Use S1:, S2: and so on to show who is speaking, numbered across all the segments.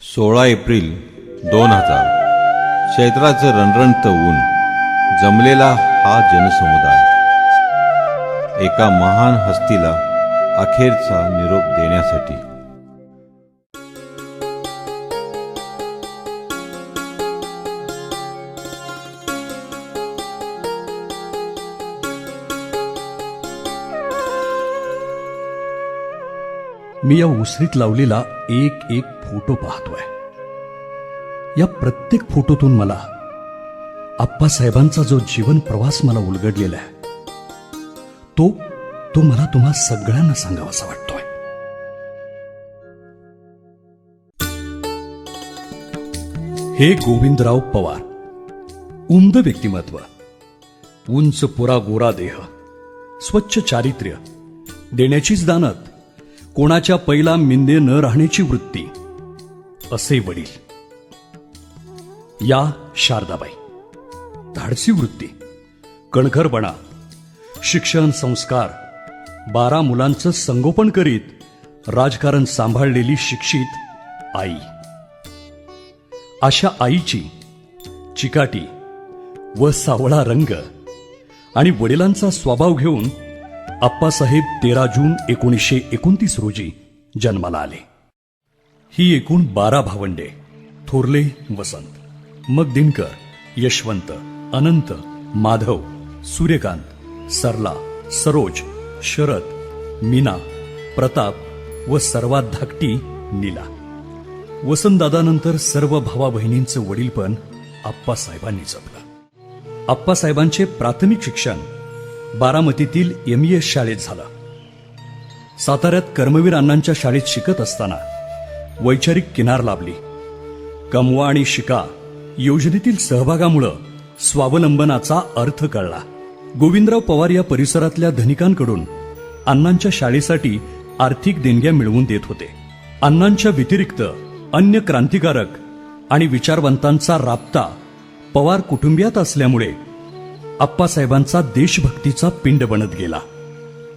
S1: 16 April 2000 चैत्राचं रणरणत ऊन जमलेला हा जनसमुदाय एका महान हस्तीला अखेरचा निरोप देण्यासाठी.
S2: मी या उसरीत लावलेला एक एक फोटो पाहतोय. या प्रत्येक फोटोतून मला आप्पासाहेबांचा जो जीवन प्रवास मला उलगडलेला आहे तो मला तुम्हा सगळ्यांना सांगावासा वाटतोय. हे गोविंदराव पवार, उमद व्यक्तिमत्व, उंच पुरा गोरा देह, स्वच्छ चारित्र्य, देण्याचीच दानत, कोणाच्या पैला मिंदे न राहण्याची वृत्ती, असे वडील. या शारदाबाई, धाडसी वृत्ती, कणखरपणा, शिक्षण, संस्कार, 12 मुलांचं संगोपन करीत राजकारण सांभाळलेली शिक्षित आई. अशा आईची चिकाटी व सावळा रंग आणि वडिलांचा स्वभाव घेऊन आप्पासाहेब 13 जून 1929 रोजी जन्माला आले. ही एकूण 12 भावंडे, थोरले वसंत, मग दिनकर, यशवंत, अनंत, माधव, सूर्यकांत, सरला, सरोज, शरद, मीना, प्रताप व सर्वात धाकटी नीला. वसंतदादानंतर सर्व भावा बहिणींचं वडीलपण आप्पासाहेबांनी जपलं. आप्पासाहेबांचे प्राथमिक शिक्षण बारामतीतील MES शाळेत झालं. साताऱ्यात कर्मवीर अण्णांच्या शाळेत शिकत असताना वैचारिक किनार लाभली. कमवा आणि शिका योजनेतील सहभागामुळं स्वावलंबनाचा अर्थ कळला. गोविंदराव पवार या परिसरातल्या धनिकांकडून अण्णांच्या शाळेसाठी आर्थिक देणग्या मिळवून देत होते. अण्णांच्या व्यतिरिक्त अन्य क्रांतिकारक आणि विचारवंतांचा राबता पवार कुटुंबियात असल्यामुळे आप्पासाहेबांचा देशभक्तीचा पिंड बनत गेला.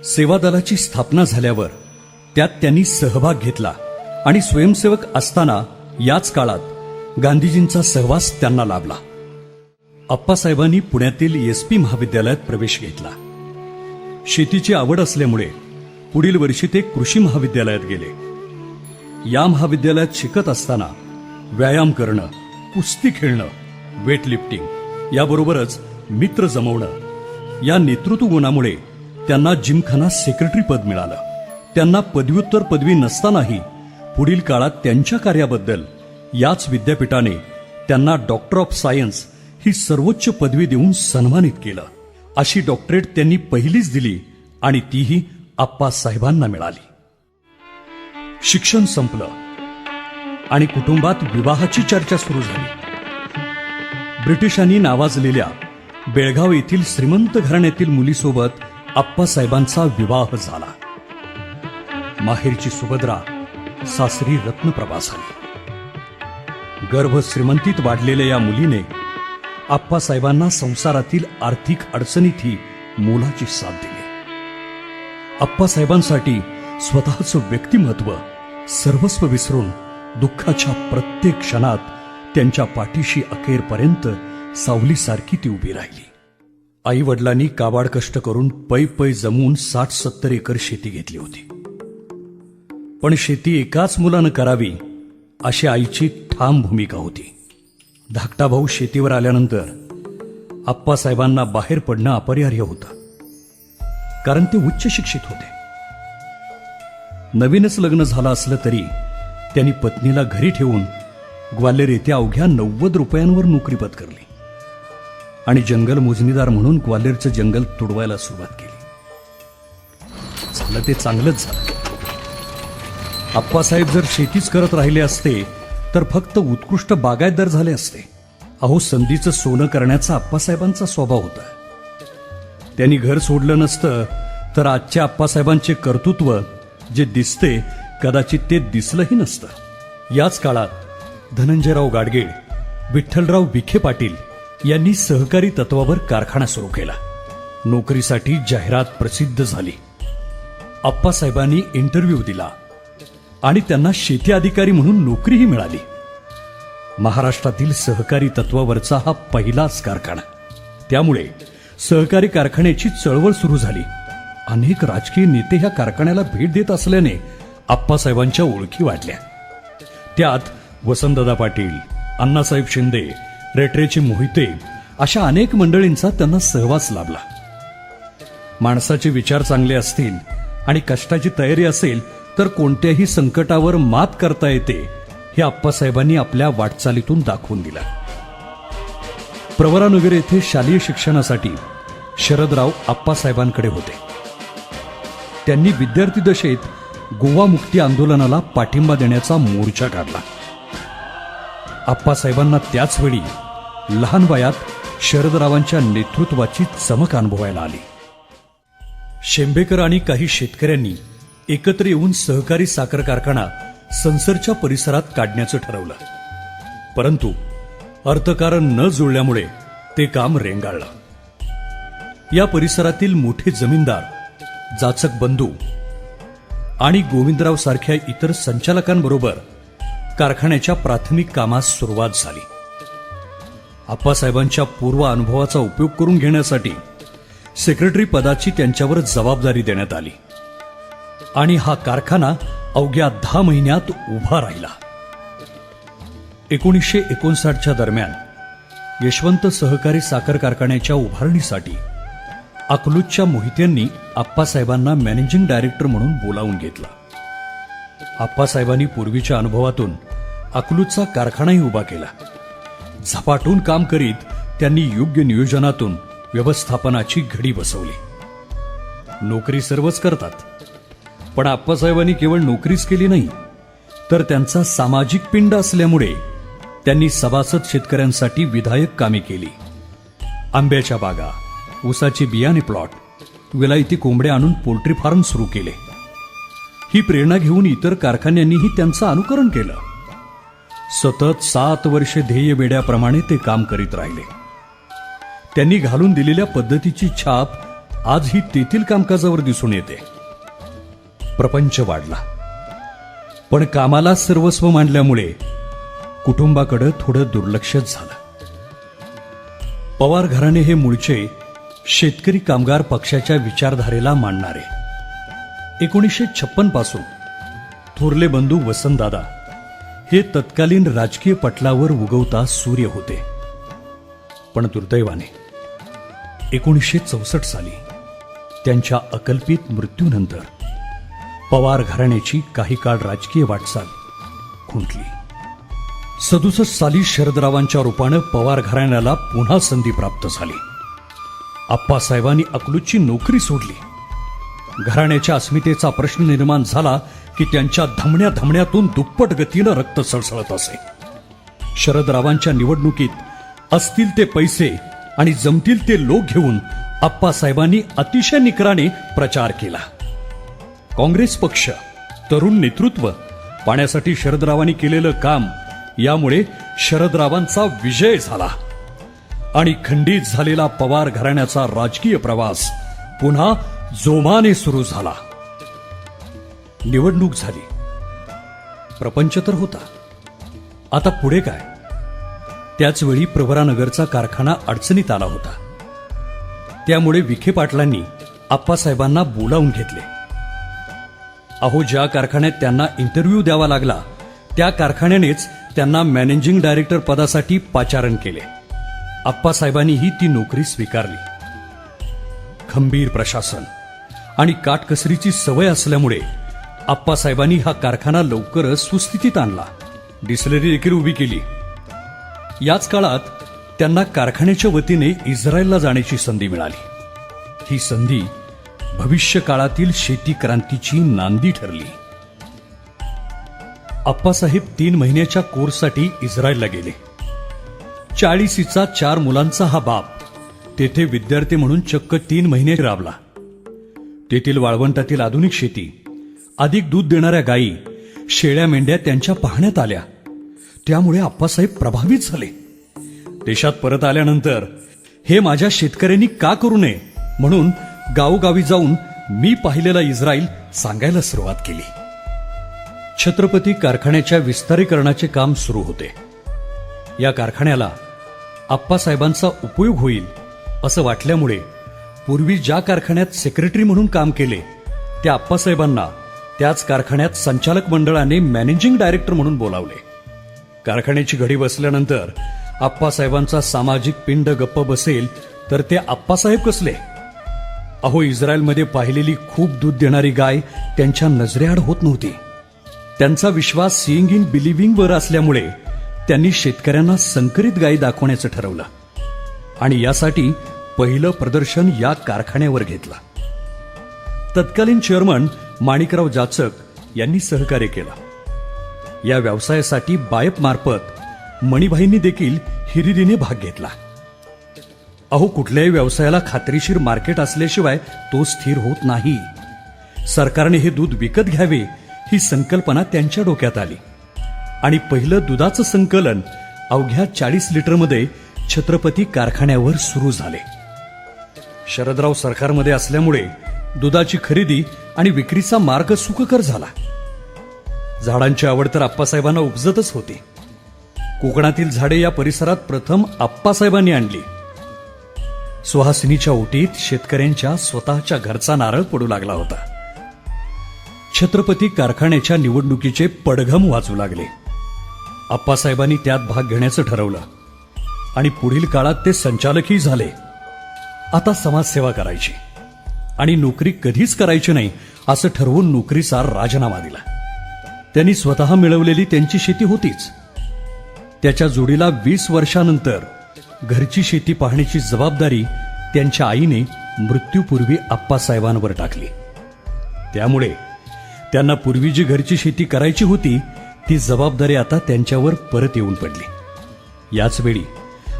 S2: सेवा दलाची स्थापना झाल्यावर त्यात त्यांनी सहभाग घेतला आणि स्वयंसेवक असताना याच काळात गांधीजींचा सहवास त्यांना लाभला. आप्पासाहेबांनी पुण्यातील SP महाविद्यालयात प्रवेश घेतला. शेतीची आवड असल्यामुळे पुढील वर्षी ते कृषी महाविद्यालयात गेले. या महाविद्यालयात शिकत असताना व्यायाम करणं, कुस्ती खेळणं, वेटलिफ्टिंग याबरोबरच मित्र जमवणं या नेतृत्व गुणामुळे त्यांना जिमखाना सेक्रेटरी पद मिळालं. त्यांना पदव्युत्तर पदवी नसतानाही पुढील काळात त्यांच्या कार्याबद्दल याच विद्यापीठाने त्यांना डॉक्टर ऑफ सायन्स ही सर्वोच्च पदवी देऊन सन्मानित केलं. अशी डॉक्टरेट त्यांनी पहिलीच दिली आणि तीही आप्पासाहेबांना मिळाली. शिक्षण संपलं आणि कुटुंबात विवाहाची चर्चा सुरू झाली. ब्रिटिशांनी नावाजलेल्या बेळगाव येथील श्रीमंत घराण्यातील मुलीसोबत आप्पासाहेबांचा विवाह झाला. माहेरची सुभद्रा, सासरी रत्नप्रभा झाली. गर्भ श्रीमंतीत वाढलेल्या या मुलीने आप्पासाहेबांना संसारातील आर्थिक अडचणीतही मोलाची साथ दिली. आप्पासाहेबांसाठी स्वतःचं व्यक्तिमत्व, सर्वस्व विसरून दुःखाच्या प्रत्येक क्षणात त्यांच्या पाठीशी अखेरपर्यंत सावलीसारखी ती उभी राहिली. आई वडिलांनी काबाड कष्ट करून पै जमून 60-70 एकर शेती घेतली होती. पण शेती एकाच मुलानं करावी अशी आईची ठाम भूमिका होती. धाकटा भाऊ शेतीवर आल्यानंतर आप्पासाहेबांना बाहेर पडणं अपरिहार्य होतं, कारण ते उच्च शिक्षित होते. नवीनच लग्न झालं असलं तरी त्यांनी पत्नीला घरी ठेवून ग्वाल्हेर येथे अवघ्या 90 रुपयांवर नोकरी पत्करली आणि जंगल मोजणीदार म्हणून ग्वाल्हेरचं जंगल तुडवायला सुरुवात केली. झालं ते चांगलंच झालं. आप्पासाहेब जर शेतीच करत राहिले असते तर फक्त उत्कृष्ट बागायतदार झाले असते. अहो, संधीचं सोनं करण्याचा आप्पासाहेबांचा स्वभाव होता. त्यांनी घर सोडलं नसतं तर आजच्या आप्पासाहेबांचे कर्तृत्व जे दिसते कदाचित ते दिसलंही नसतं. याच काळात धनंजयराव गाडगीळ, विठ्ठलराव विखे पाटील यांनी सहकारी तत्वावर कारखाना सुरू केला. नोकरीसाठी जाहिरात प्रसिद्ध झाली. आप्पासाहेबांनी इंटरव्ह्यू दिला आणि त्यांना शेती अधिकारी म्हणून नोकरीही मिळाली. महाराष्ट्रातील सहकारी तत्वावरचा हा पहिलाच कारखाना. त्यामुळे सहकारी कारखान्याची चळवळ सुरू झाली. अनेक राजकीय नेते ह्या कारखान्याला भेट देत असल्याने आप्पासाहेबांच्या ओळखी वाढल्या. त्यात वसंतदादा पाटील, अण्णासाहेब शिंदे, रेटरेचे मोहिते अशा अनेक मंडळींचा त्यांना सहवास लाभला. माणसाचे विचार चांगले असतील आणि कष्टाची तयारी असेल तर कोणत्याही संकटावर मात करता येते, हे आप्पासाहेबांनी आपल्या वाटचालीतून दाखवून दिलं. प्रवरानगर येथे शालेय शिक्षणासाठी शरदराव आप्पासाहेबांकडे होते. त्यांनी विद्यार्थी दशेत गोवा मुक्ती आंदोलनाला पाठिंबा देण्याचा मोर्चा काढला. आप्पासाहेबांना त्याच वेळी लहान वयात शरदरावांच्या नेतृत्वाची चमक अनुभवायला आली. शेंबेकर आणि काही शेतकऱ्यांनी एकत्र येऊन सहकारी साखर कारखाना संसरच्या परिसरात काढण्याचं ठरवलं. परंतु अर्थकारण न जुळल्यामुळे ते काम रेंगाळलं. या परिसरातील मोठे जमीनदार, जाचक बंधू आणि गोविंदराव सारख्या इतर संचालकांबरोबर कारखान्याच्या प्राथमिक कामास सुरुवात झाली. आप्पासाहेबांच्या पूर्व अनुभवाचा उपयोग करून घेण्यासाठी सेक्रेटरी पदाची त्यांच्यावर जबाबदारी देण्यात आली आणि हा कारखाना अवघ्या 10 महिन्यात उभा राहिला. 1959च्या दरम्यान यशवंत सहकारी साखर कारखान्याच्या उभारणीसाठी अकलूजच्या मोहित्यांनी आप्पासाहेबांना मॅनेजिंग डायरेक्टर म्हणून बोलावून घेतलं. आप्पासाहेबांनी पूर्वीच्या अनुभवातून अकलूजचा कारखानाही उभा केला. झपाटून काम करीत त्यांनी योग्य नियोजनातून व्यवस्थापनाची घडी बसवली. नोकरी सर्वच करतात, पण आप्पासाहेबांनी केवळ नोकरीच केली नाही, तर त्यांचा सामाजिक पिंड असल्यामुळे त्यांनी सभासद शेतकऱ्यांसाठी विधायक कामे केली. आंब्याच्या बागा, ऊसाचे बियाणे प्लॉट, विलायती कोंबड्या आणून पोल्ट्री फार्म सुरू केले. ही प्रेरणा घेऊन इतर कारखान्यांनीही त्यांचं अनुकरण केलं. सतत 7 वर्षे ध्येय वेड्याप्रमाणे ते काम करीत राहिले. त्यांनी घालून दिलेल्या पद्धतीची छाप आजही तेथील कामकाजावर दिसून येते. प्रपंच वाढला, पण कामाला सर्वस्व मानल्यामुळे कुटुंबाकडे थोडं दुर्लक्षच झालं. पवार घराणे हे मूळचे शेतकरी कामगार पक्षाच्या विचारधारेला मानणारे. 1956 पासून थोरले बंधू वसंतदादा हे तत्कालीन राजकीय पटलावर उगवता सूर्य होते. पण दुर्दैवाने 1964 साली त्यांच्या अकल्पित मृत्यूनंतर पवार घराण्याची काही काळ राजकीय वाटचाल खुंटली. 67 साली शरदरावांच्या रूपानं पवार घराण्याला पुन्हा संधी प्राप्त झाली. आप्पासाहेबांनी अकलूजची नोकरी सोडली. घराण्याच्या अस्मितेचा प्रश्न निर्माण झाला की त्यांच्या धमण्या धमण्यातून दुप्पट गतीनं रक्त सळसळत असे. शरदरावांच्या निवडणुकीत असतील ते पैसे आणि जमतील ते लोक घेऊन आप्पासाहेबांनी अतिशय निकराने प्रचार केला. काँग्रेस पक्ष, तरुण नेतृत्व पाण्यासाठी शरदरावांनी केलेलं काम यामुळे शरदरावांचा विजय झाला आणि खंडित झालेला पवार घराण्याचा राजकीय प्रवास पुन्हा जोमाने सुरू झाला. निवडणूक झाली, प्रपंच तर होता. आता पुढे काय? त्याचवेळी प्रवरानगरचा कारखाना अडचणीत आला होता. त्यामुळे विखे पाटलांनी आप्पासाहेबांना बोलावून घेतले. अहो, ज्या कारखान्यात त्यांना इंटरव्ह्यू द्यावा लागला त्या कारखान्यानेच त्यांना मॅनेजिंग डायरेक्टर पदासाठी पाचारण केले. आप्पासाहेबांनीही ती नोकरी स्वीकारली. खंबीर प्रशासन आणि काटकसरीची सवय असल्यामुळे आप्पासाहेबांनी हा कारखाना लवकरच सुस्थितीत आणला. डिस्टिलरी देखील उभी केली. याच काळात त्यांना कारखान्याच्या वतीने इस्रायलला जाण्याची संधी मिळाली. ही संधी भविष्य काळातील शेती क्रांतीची नांदी ठरली. आप्पासाहेब 3 महिन्याच्या कोर्ससाठी इस्रायलला गेले. 40चा 4 मुलांचा हा बाप तेथे विद्यार्थी म्हणून चक्क 3 महिने राबला. तेथील वाळवंटातील आधुनिक शेती, अधिक दूध देणाऱ्या गायी, शेळ्या मेंढ्या त्यांच्या पाहण्यात आल्या. त्यामुळे आप्पासाहेब प्रभावित झाले. देशात परत आल्यानंतर हे माझ्या शेतकऱ्यांनी का करू नये म्हणून गावोगावी जाऊन मी पाहिलेला इस्रायल सांगायला सुरुवात केली. छत्रपती कारखान्याच्या विस्तारीकरणाचे काम सुरू होते. या कारखान्याला आप्पासाहेबांचा उपयोग होईल असं वाटल्यामुळे पूर्वी ज्या कारखान्यात सेक्रेटरी म्हणून काम केले त्या आप्पासाहेबांना त्याच कारखान्यात संचालक मंडळाने मॅनेजिंग डायरेक्टर म्हणून बोलावले. कारखान्याची घडी बसल्यानंतर आप्पासाहेबांचा सामाजिक पिंड गप्प बसेल तर ते आप्पासाहेब कसले? अहो, इस्रायलमध्ये पाहिलेली खूप दूध देणारी गाय त्यांच्या नजरेआड होत नव्हती. त्यांचा विश्वास सीइंग इन बिलिव्हिंग वर असल्यामुळे त्यांनी शेतकऱ्यांना संकरित गायी दाखवण्याचं ठरवलं आणि यासाठी पहिलं प्रदर्शन या कारखान्यावर घेतलं. तत्कालीन चेअरमन माणिकराव जाचक यांनी सहकार्य केलं. या व्यवसायासाठी बायप मार्फत मणिभाईंनी देखील हिरिरीने भाग घेतला. अहो, कुठल्याही व्यवसायाला खात्रीशीर मार्केट असल्याशिवाय तो स्थिर होत नाही. सरकारने हे दूध विकत घ्यावे ही संकल्पना त्यांच्या डोक्यात आली आणि पहिलं दुधाचं संकलन अवघ्या 40 लिटरमध्ये छत्रपती कारखान्यावर सुरू झाले. शरदराव सरकारमध्ये असल्यामुळे दुधाची खरेदी आणि विक्रीचा मार्ग सुखकर झाला. झाडांची आवड तर आप्पासाहेबांना उपजतच होती. कोकणातील झाडे या परिसरात प्रथम आप्पासाहेबांनी आणली. सुहासिनीच्या ओटीत शेतकऱ्यांच्या स्वतःच्या घरचा नारळ पडू लागला होता. छत्रपती कारखान्याच्या निवडणुकीचे पडघम वाजू लागले. आप्पासाहेबांनी त्यात भाग घेण्याचं ठरवलं आणि पुढील काळात ते संचालकही झाले. आता समाजसेवा करायची आणि नोकरी कधीच करायची नाही असं ठरवून नोकरीचा राजीनामा दिला. त्यांनी स्वतः मिळवलेली त्यांची शेती होतीच. त्याच्या जोडीला 20 वर्षानंतर घरची शेती पाहण्याची जबाबदारी त्यांच्या आईने मृत्यूपूर्वी आप्पासाहेबांवर टाकली. त्यामुळे त्यांना पूर्वी जी घरची शेती करायची होती ती जबाबदारी आता त्यांच्यावर परत येऊन पडली. याच वेळी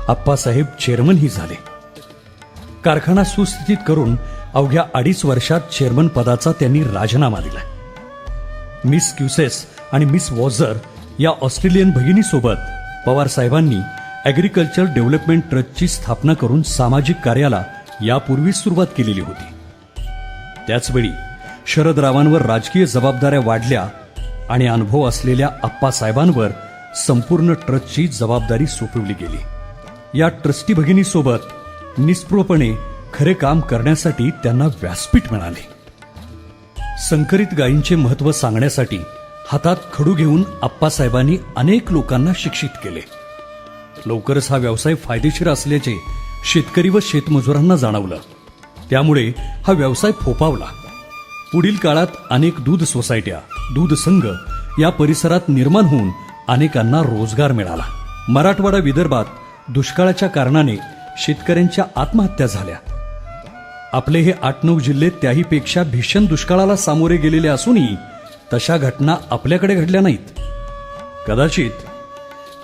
S2: आप्पासाहेब चेअरमनही झाले. कारखाना सुस्थितीत करून अवघ्या 2.5 वर्षात चेअरमन पदाचा त्यांनी राजीनामा दिला. मिस क्युसेस आणि मिस वॉझर या ऑस्ट्रेलियन भगिनीसोबत पवार साहेबांनी ॲग्रिकल्चर डेव्हलपमेंट ट्रस्टची स्थापना करून सामाजिक कार्याला यापूर्वी सुरुवात केलेली होती. त्याचवेळी शरदरावांवर राजकीय जबाबदाऱ्या वाढल्या आणि अनुभव असलेल्या आप्पासाहेबांवर संपूर्ण ट्रस्टची जबाबदारी सोपवली गेली. या ट्रस्टी भगिनीसोबत निस्पृहपणे खरे काम करण्यासाठी त्यांना व्यासपीठ मिळाले. संकरित गायींचे महत्त्व सांगण्यासाठी हातात खडू घेऊन आप्पासाहेबांनी अनेक लोकांना शिक्षित केले. लवकरच हा व्यवसाय फायदेशीर असल्याचे शेतकरी व शेतमजुरांना जाणवलं. त्यामुळे हा व्यवसाय फोपावला. पुढील काळात अनेक दूध सोसायट्या, दूध संघ या परिसरात निर्माण होऊन अनेकांना रोजगार मिळाला. मराठवाडा विदर्भात दुष्काळाच्या कारणाने शेतकऱ्यांच्या आत्महत्या झाल्या. आपले हे 8-9 जिल्हे त्याहीपेक्षा भीषण दुष्काळाला सामोरे गेलेले असूनही तशा घटना आपल्याकडे घडल्या नाहीत.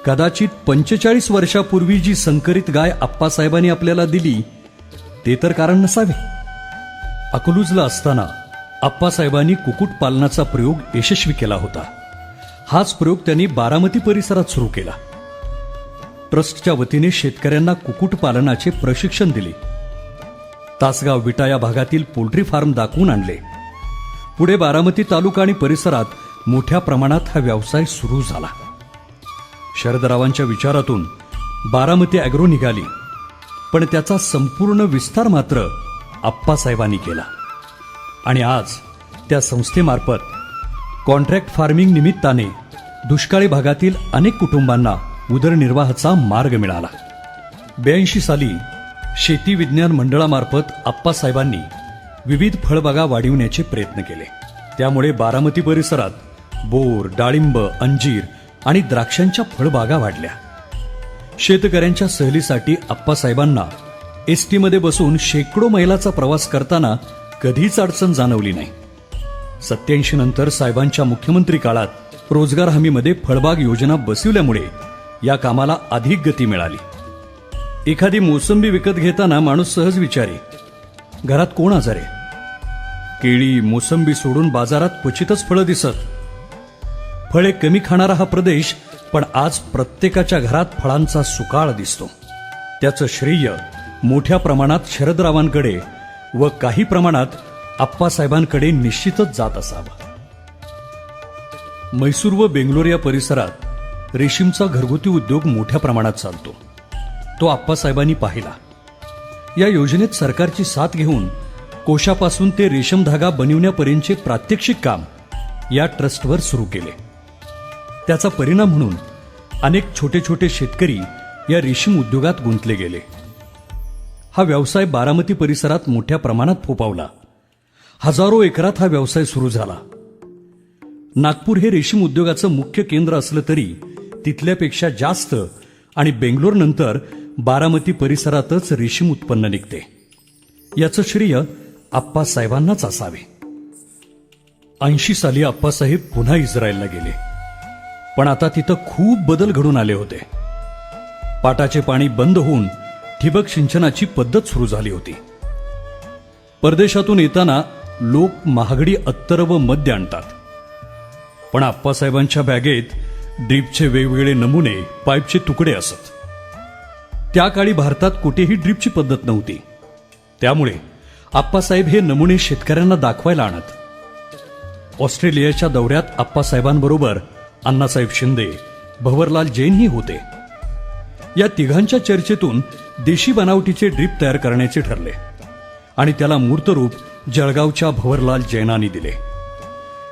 S2: कदाचित 45 वर्षापूर्वी जी संकरित गाय आप्पासाहेबांनी आपल्याला दिली ते तर कारण नसावे. अकलूजला असताना आप्पासाहेबांनी कुक्कुटपालनाचा प्रयोग यशस्वी केला होता. हाच प्रयोग त्यांनी बारामती परिसरात सुरू केला. ट्रस्टच्या वतीने शेतकऱ्यांना कुक्कुटपालनाचे प्रशिक्षण दिले. तासगाव विटा या भागातील पोल्ट्री फार्म दाखवून आणले. पुढे बारामती तालुका आणि परिसरात मोठ्या प्रमाणात हा व्यवसाय सुरू झाला. शरदरावांच्या विचारातून बारामती ॲग्रो निघाली, पण त्याचा संपूर्ण विस्तार मात्र आप्पासाहेबांनी केला आणि आज त्या संस्थेमार्फत कॉन्ट्रॅक्ट फार्मिंग निमित्ताने दुष्काळी भागातील अनेक कुटुंबांना उदरनिर्वाहाचा मार्ग मिळाला. 82 साली शेती विज्ञान मंडळामार्फत आप्पासाहेबांनी विविध फळबागा वाढविण्याचे प्रयत्न केले. त्यामुळे बारामती परिसरात बोर, डाळिंब, अंजीर आणि द्राक्षांच्या फळबागा वाढल्या. शेतकऱ्यांच्या सहलीसाठी आप्पासाहेबांना एसटीमध्ये बसून शेकडो मैलाचा प्रवास करताना कधीच अडचण जाणवली नाही. 87 नंतर साहेबांच्या मुख्यमंत्री काळात रोजगार हमीमध्ये फळबाग योजना बसविल्यामुळे या कामाला अधिक गती मिळाली. एखादी मोसंबी विकत घेताना माणूस सहज विचारे, घरात कोण आजारे? केळी, मोसंबी सोडून बाजारात क्वचितच फळं दिसत. फळे कमी खाणारा हा प्रदेश, पण आज प्रत्येकाच्या घरात फळांचा सुकाळ दिसतो. त्याचं श्रेय मोठ्या प्रमाणात शरदरावांकडे व काही प्रमाणात आप्पासाहेबांकडे निश्चितच जात असावं. म्हैसूर व बेंगलोर या परिसरात रेशीमचा घरगुती उद्योग मोठ्या प्रमाणात चालतो. तो आप्पासाहेबांनी पाहिला. या योजनेत सरकारची साथ घेऊन कोशापासून ते रेशीम धागा बनविण्यापर्यंतचे प्रात्यक्षिक काम या ट्रस्टवर सुरू केले. त्याचा परिणाम म्हणून अनेक छोटे छोटे शेतकरी या रेशीम उद्योगात गुंतले गेले. हा व्यवसाय बारामती परिसरात मोठ्या प्रमाणात फोपावला. हजारो एकरात हा व्यवसाय सुरू झाला. नागपूर हे रेशीम उद्योगाचं मुख्य केंद्र असलं तरी तिथल्यापेक्षा जास्त आणि बेंगलोर नंतर बारामती परिसरातच रेशीम उत्पन्न निघते. याचं श्रेय आप्पासाहेबांनाच असावे. 80 साली आप्पासाहेब पुन्हा इस्रायलला गेले. पण आता तिथं खूप बदल घडून आले होते. पाटाचे पाणी बंद होऊन ठिबक सिंचनाची पद्धत सुरू झाली होती. परदेशातून येताना लोक महागडी अत्तर व मद्य आणतात. पण आप्पासाहेबांच्या बॅगेत ड्रीपचे वेगवेगळे नमुने, पाईपचे तुकडे असत. त्या काळी भारतात कुठेही ड्रीपची पद्धत नव्हती. त्यामुळे आप्पासाहेब हे नमुने शेतकऱ्यांना दाखवायला आणत. ऑस्ट्रेलियाच्या दौऱ्यात आप्पासाहेबांबरोबर अण्णासाहेब शिंदे, भवरलाल जैनही होते. या तिघांच्या चर्चेतून देशी बनावटीचे ड्रीप तयार करण्याचे ठरले आणि त्याला मूर्तरूप जळगावच्या भवरलाल जैनांनी दिले.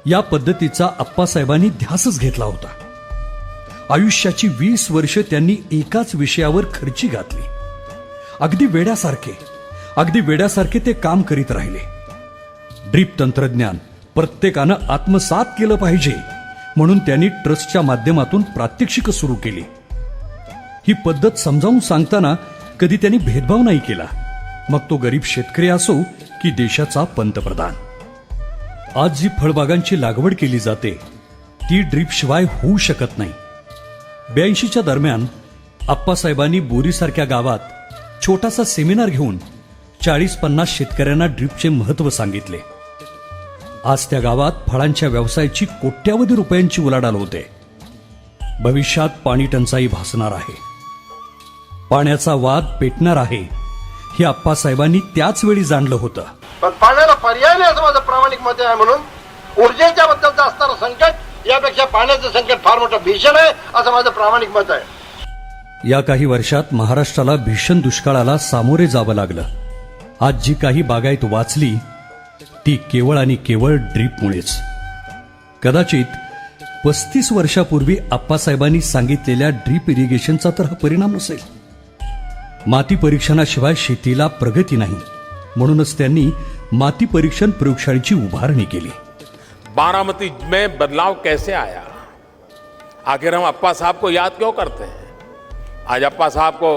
S2: या पद्धतीचा आप्पासाहेबांनी ध्यासच घेतला होता. आयुष्याची 20 वर्ष त्यांनी एकाच विषयावर खर्ची घातली. अगदी वेड्यासारखे ते काम करीत राहिले. ड्रीप तंत्रज्ञान प्रत्येकानं आत्मसात केलं पाहिजे म्हणून त्यांनी ट्रस्टच्या माध्यमातून प्रात्यक्षिक सुरू केली. ही पद्धत समजावून सांगताना कधी त्यांनी भेदभाव नाही केला, मग तो गरीब शेतकरी असो की देशाचा पंतप्रधान. आज जी फळबागांची लागवड केली जाते ती ड्रीपशिवाय होऊ शकत नाही. 82च्या दरम्यान आप्पासाहेबांनी बोरीसारख्या गावात छोटासा सेमिनार घेऊन 40-50 शेतकऱ्यांना ड्रीपचे महत्त्व सांगितले. आज त्या गावात फळांच्या व्यवसायाची कोट्यावधी रुपयांची उलाढाल होते. भविष्यात पाणी टंचाई भासणार आहे, पाण्याचा वाद पेटणार आहे हे आप्पासाहेबांनी त्याच वेळी जाणलं होतं.
S3: पण पाण्याला पर्याय नाही असं माझं प्रामाणिक मत आहे. म्हणून ऊर्जेच्या बद्दलचं असणारं संकट यापेक्षा पाण्याचं संकट फार मोठं भीषण आहे असं माझं प्रामाणिक मत आहे.
S2: या काही वर्षात महाराष्ट्राला भीषण दुष्काळाला सामोरे जावं लागलं. आज जी काही बागायत वाचली ती केवळ आणि केवळ ड्रीपमुळेच. कदाचित 35 वर्षापूर्वी आप्पासाहेबांनी सांगितलेल्या ड्रीप इरिगेशनचा तर हा परिणाम नसेल. माती परीक्षणाशिवाय शेतीला प्रगती नाही, म्हणूनच त्यांनी माती परीक्षण प्रयोगशाळेची उभारणी केली.
S4: बारामती में बदलाव कैसे आया? आखिर हम अप्पा साहब को याद क्यों करते हैं? आज अप्पा साहब को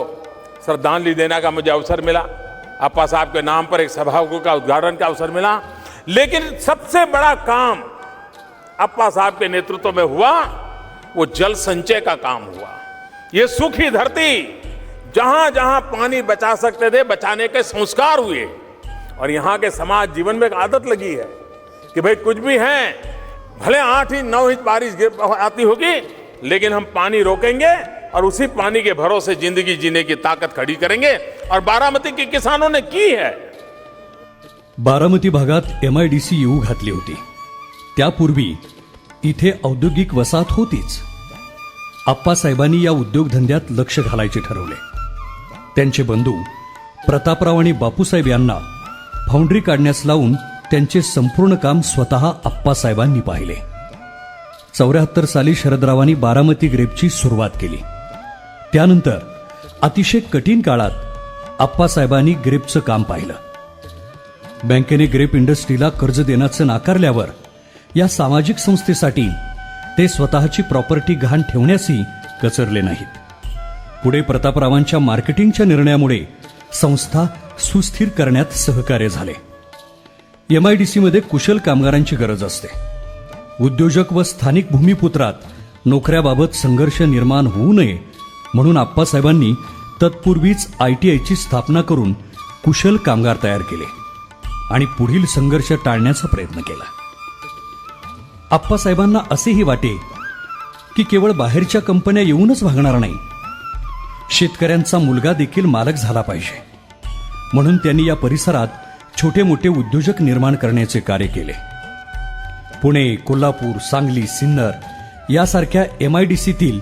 S4: श्रद्धांजलि देने का मुझे अवसर मिला. अप्पा साहब के नाम पर एक सभागृह का उद्घाटन का अवसर मिला. लेकिन सबसे बड़ा काम अप्पा साहब के नेतृत्व में हुआ वो जल संचय का काम हुआ. ये सूखी धरती जहां जहां पानी बचा सकते थे बचाने के संस्कार हुए. और यहां के समाज जीवन में एक आदत लगी है कि भाई कुछ भी है, भले 8 इंच 9 इंच बारिश आती होगी लेकिन हम पानी रोकेंगे और उसी पानी के भरोसे जिंदगी जीने की ताकत खड़ी करेंगे. और बारामती के किसानों ने की है.
S2: बारामती भागात MIDC येऊ घातली होती. त्यापूर्वी इथे औद्योगिक वसाहत होतीच. आप्पासाहेबांनी या उद्योगधंद्यात लक्ष घालायचे ठरवले. त्यांचे बंधू प्रतापराव आणि बापूसाहेब यांना फाउंड्री काढण्यास लावून त्यांचे संपूर्ण काम स्वतः आप्पासाहेबांनी पाहिले. 74 साली शरदरावांनी बारामती ग्रेपची सुरुवात केली. त्यानंतर अतिशय कठीण काळात आप्पासाहेबांनी ग्रेपचं काम पाहिलं. बँकेने ग्रेप इंडस्ट्रीला कर्ज देण्याचं नाकारल्यावर या सामाजिक संस्थेसाठी ते स्वतःची प्रॉपर्टी गहाण ठेवण्यासही कचरले नाहीत. पुढे प्रतापरावांच्या मार्केटिंगच्या निर्णयामुळे संस्था सुस्थिर करण्यात सहकार्य झाले. MIDC मध्ये कुशल कामगारांची गरज असते. उद्योजक व स्थानिक भूमिपुत्रात नोकऱ्याबाबत संघर्ष निर्माण होऊ नये म्हणून आप्पासाहेबांनी तत्पूर्वीच ITIची स्थापना करून कुशल कामगार तयार केले आणि पुढील संघर्ष टाळण्याचा प्रयत्न केला. आप्पासाहेबांना असेही वाटे की केवळ बाहेरच्या कंपन्या येऊनच भागणार नाही, शेतकऱ्यांचा मुलगा देखील मालक झाला पाहिजे. म्हणून त्यांनी या परिसरात छोटे मोठे उद्योजक निर्माण करण्याचे कार्य केले. पुणे, कोल्हापूर, सांगली, सिन्नर यासारख्या MIDCतील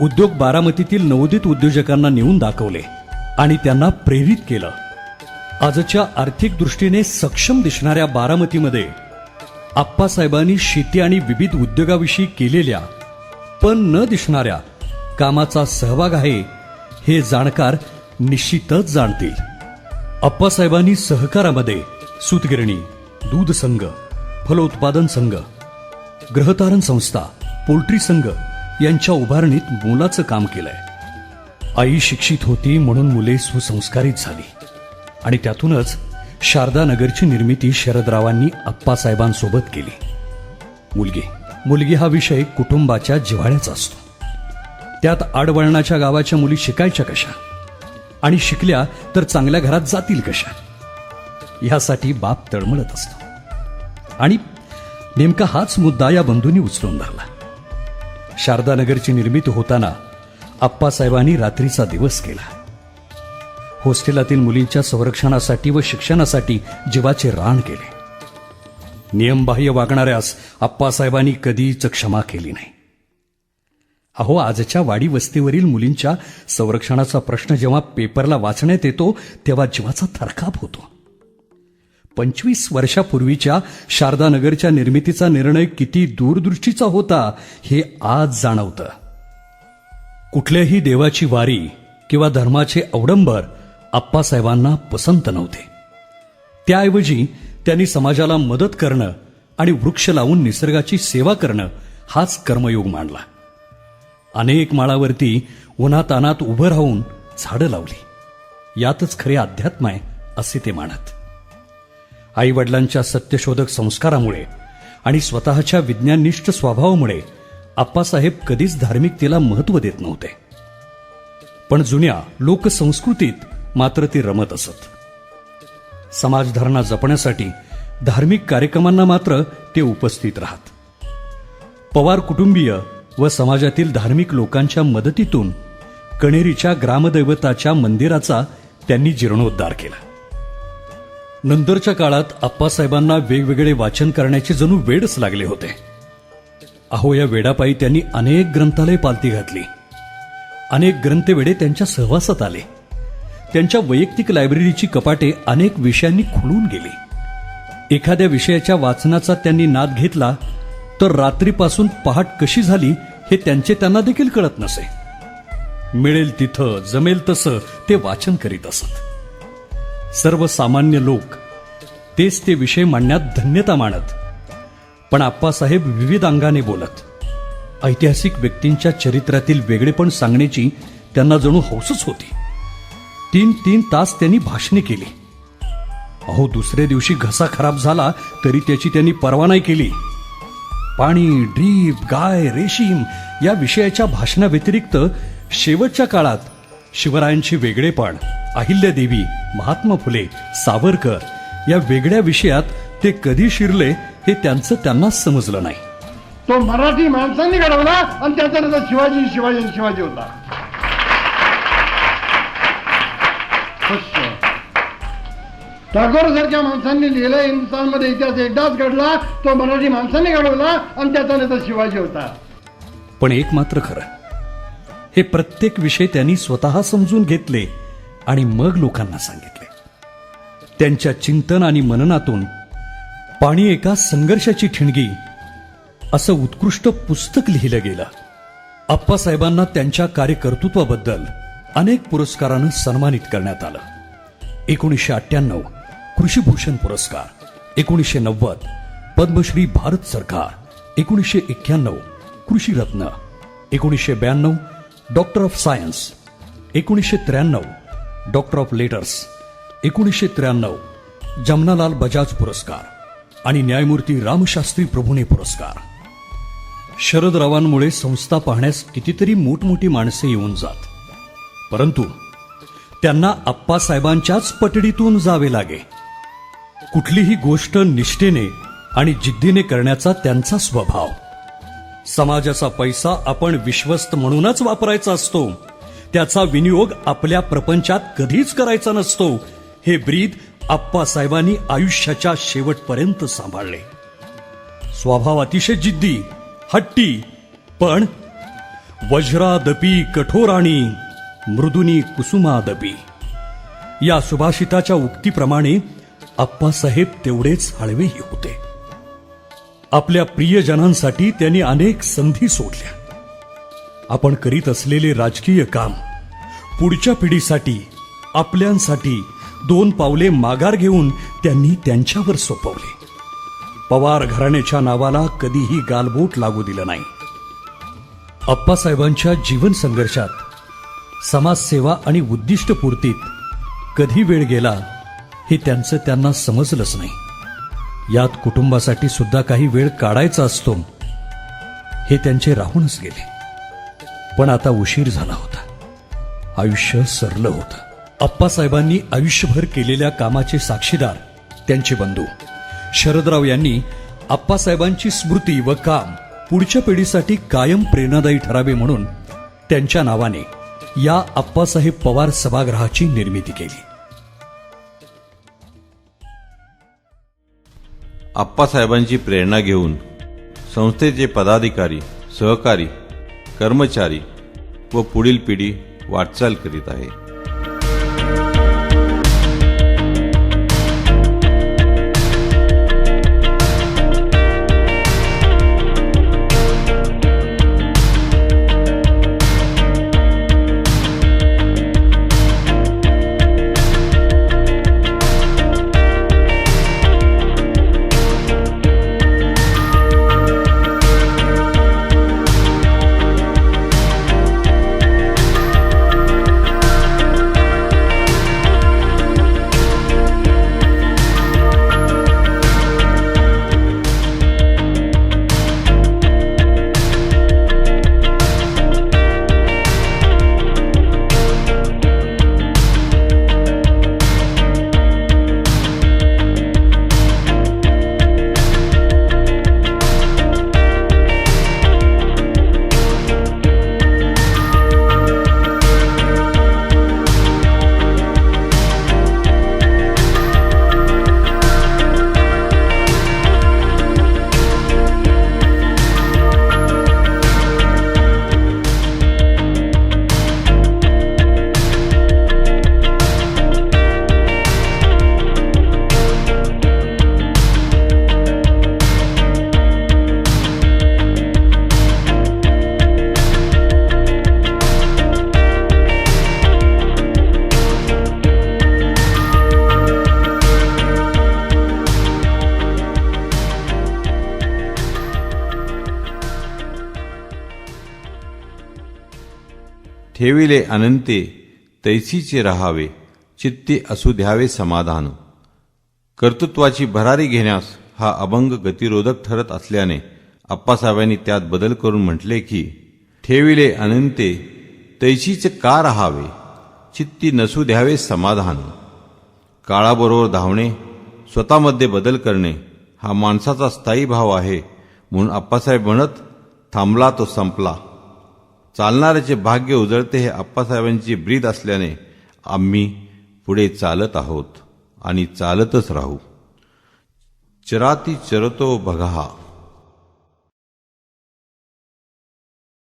S2: उद्योग बारामतीतील नवोदित उद्योजकांना नेऊन दाखवले आणि त्यांना प्रेरित केलं. आजच्या आर्थिक दृष्टीने सक्षम दिसणाऱ्या बारामतीमध्ये आप्पासाहेबांनी शेती आणि विविध उद्योगाविषयी केलेल्या पण न दिसणाऱ्या कामाचा सहभाग आहे हे जाणकार निश्चितच जाणतील. आप्पासाहेबांनी सहकारामध्ये सूतगिरणी, दूध संघ, फलोत्पादन संघ, ग्रहतारण संस्था, पोल्ट्री संघ यांच्या उभारणीत मोलाचं काम केलंय. आई शिक्षित होती म्हणून मुले सुसंस्कारित झाली आणि त्यातूनच शारदा नगरची निर्मिती शरदरावांनी आप्पासाहेबांसोबत केली. मुलगी हा विषय कुटुंबाच्या जिव्हाळ्याचा असतो. त्यात आडवळणाच्या गावाच्या मुली शिकायच्या कशा आणि शिकल्या तर चांगल्या घरात जातील कशा, यासाठी बाप तळमळत असतो. आणि नेमका हाच मुद्दा या बंधूंनी उचलून धरला. शारदा नगरची निर्मिती होताना आप्पासाहेबांनी रात्रीचा दिवस केला. हॉस्टेलातील मुलींच्या संरक्षणासाठी व शिक्षणासाठी जीवाचे रान केले. नियमबाह्य वागणाऱ्यास आप्पासाहेबांनी कधीच क्षमा केली नाही. अहो, आजच्या वाडी वस्तीवरील मुलींच्या संरक्षणाचा प्रश्न जेव्हा पेपरला वाचण्यात येतो तेव्हा जीवाचा थरकाप होतो. 25 वर्षापूर्वीच्या शारदानगरच्या निर्मितीचा निर्णय किती दूरदृष्टीचा होता हे आज जाणवतं. कुठल्याही देवाची वारी किंवा धर्माचे अवडंबर आप्पासाहेबांना पसंत नव्हते. त्याऐवजी त्यांनी समाजाला मदत करणं आणि वृक्ष लावून निसर्गाची सेवा करणं हाच कर्मयोग मांडला. अनेक माळावरती उन्हातानात उभं राहून झाडं लावली. यातच खरे अध्यात्म आहे असे ते मानत. आई वडिलांच्या सत्यशोधक संस्कारामुळे आणि स्वतःच्या विज्ञाननिष्ठ स्वभावामुळे आप्पासाहेब कधीच धार्मिकतेला महत्त्व देत नव्हते. पण जुन्या लोकसंस्कृतीत मात्र ते रमत असत. समाजधारणा जपण्यासाठी धार्मिक कार्यक्रमांना मात्र ते उपस्थित राहत. पवार कुटुंबीय व समाजातील धार्मिक लोकांच्या मदतीतून कणेरीच्या ग्रामदैवताच्या मंदिराचा त्यांनी जीर्णोद्धार केला. नंतरच्या काळात आप्पासाहेबांना वेगवेगळे वाचन करण्याचे जणू वेडच लागले होते. अहो, या वेडापायी त्यांनी अनेक ग्रंथालय पालती घातली. अनेक ग्रंथवेडे त्यांच्या सहवासात आले. त्यांच्या वैयक्तिक लायब्ररीची कपाटे अनेक विषयांनी खुलून गेली. एखाद्या विषयाच्या वाचनाचा त्यांनी नाद घेतला तर रात्रीपासून पहाट कशी झाली हे त्यांना देखील कळत नसे. मिळेल तिथं जमेल तसं ते वाचन करीत असत. सर्वसामान्य लोक तेच ते विषय मांडण्यात धन्यता मानत. पण आप्पासाहेब विविध अंगाने बोलत. ऐतिहासिक व्यक्तींच्या चरित्रातील वेगळेपण सांगण्याची त्यांना जणू हौसच होती. 3 तास त्यांनी भाषणे केली. अहो, दुसऱ्या दिवशी घसा खराब झाला तरी त्याची त्यांनी पर्वा नाही केली. पाणी, ड्रीप, गाय, रेशीम या विषयाच्या भाषणाव्यतिरिक्त शेवटच्या काळात शिवरायांचे वेगळेपण, अहिल्यादेवी, महात्मा फुले, सावरकर या वेगळ्या विषयात ते कधी शिरले हे त्यांनाच समजलं नाही.
S3: तो मराठी माणसांनी घडवला आणि त्याचा नंतर शिवाजी होता. टागोर सारख्या माणसांनी लिहिलं हिंदुस्थानमध्ये इतिहास एकदाच घडला, तो मराठी माणसांनी घडवला आणि त्याचा नेता शिवाजी होता.
S2: पण एक मात्र खरं, हे प्रत्येक विषय त्यांनी स्वतः समजून घेतले आणि मग लोकांना सांगितले. त्यांच्या चिंतन आणि मननातून पाणी एका संघर्षाची ठिणगी असं उत्कृष्ट पुस्तक लिहिलं गेलं. आप्पासाहेबांना त्यांच्या कार्यकर्तृत्वाबद्दल अनेक पुरस्कारानं सन्मानित करण्यात आलं. 1998 कृषीभूषण पुरस्कार, 1990 पद्मश्री भारत सरकार, 1991 कृषी रत्न, 1992 doctor of science, 1993 doctor of letters, 1993 Jamnalal Bajaj पुरस्कार आणि न्यायमूर्ती रामशास्त्री प्रभुणे पुरस्कार. शरदरावांमुळे संस्था पाहण्यास कितीतरी मोठमोठी माणसे येऊन जात, परंतु त्यांना आप्पासाहेबांच्याच पटडीतून जावे लागे. कुठलीही गोष्ट निष्ठेने आणि जिद्दीने करण्याचा त्यांचा स्वभाव. समाजाचा पैसा आपण विश्वस्त म्हणूनच वापरायचा असतो, त्याचा विनियोग आपल्या प्रपंचात कधीच करायचा नसतो, हे ब्रीद आप्पासाहेबांनी आयुष्याच्या शेवटपर्यंत सांभाळले. स्वभाव अतिशय जिद्दी, हट्टी, पण वज्रादपी कठोराणी मृदुनी कुसुमादपी. या सुभाषिताच्या उक्तीप्रमाणे आप्पासाहेब तेवढेच हळवेही होते. आपल्या प्रियजनांसाठी त्यांनी अनेक संधी सोडल्या. आपण करीत असलेले राजकीय काम पुढच्या पिढीसाठी, आपल्यांसाठी 2 पावले माघार घेऊन त्यांनी त्यांच्यावर सोपवले. पवार घराण्याच्या नावाला कधीही गालबोट लागू दिलं नाही. आप्पासाहेबांच्या जीवन संघर्षात समाजसेवा आणि उद्दिष्टपूर्तीत कधी वेळ गेला हे त्यांचं त्यांना समजलंच नाही. यात कुटुंबासाठी सुद्धा काही वेळ काढायचा असतो हे त्यांचे राहूनच गेले. पण आता उशीर झाला होता. आयुष्य सरलं होतं. आप्पासाहेबांनी आयुष्यभर केलेल्या कामाचे साक्षीदार त्यांचे बंधू शरदराव यांनी आप्पासाहेबांची स्मृती व काम पुढच्या पिढीसाठी कायम प्रेरणादायी ठरावे म्हणून त्यांच्या नावाने या आप्पासाहेब पवार सभागृहाची निर्मिती केली.
S1: आप्पासाहेबांची प्रेरणा घेऊन संस्थेचे पदाधिकारी, सहकारी, कर्मचारी व पुढील पिढी वाटचाल करीत आहे. ठेविले अनंते तैसीचे रहावे, चित्ती असू द्यावे समाधान. कर्तृत्वाची भरारी घेण्यास हा अभंग गतिरोधक ठरत असल्याने आप्पासाहेबांनी त्यात बदल करून म्हटले की, ठेविले अनंते तैसीचे का रहावे, चित्ती नसू द्यावे समाधान. काळाबरोबर धावणे, स्वतःमध्ये बदल करणे हा माणसाचा स्थायी भाव आहे म्हणून आप्पासाहेब म्हणत, थांबला तो संपला. चालणाऱ्याचे भाग्य उजळते हे आप्पासाहेबांची ब्रीद असल्याने आम्ही पुढे चालत आहोत आणि चालतच राहू. चराती चरतो बघा.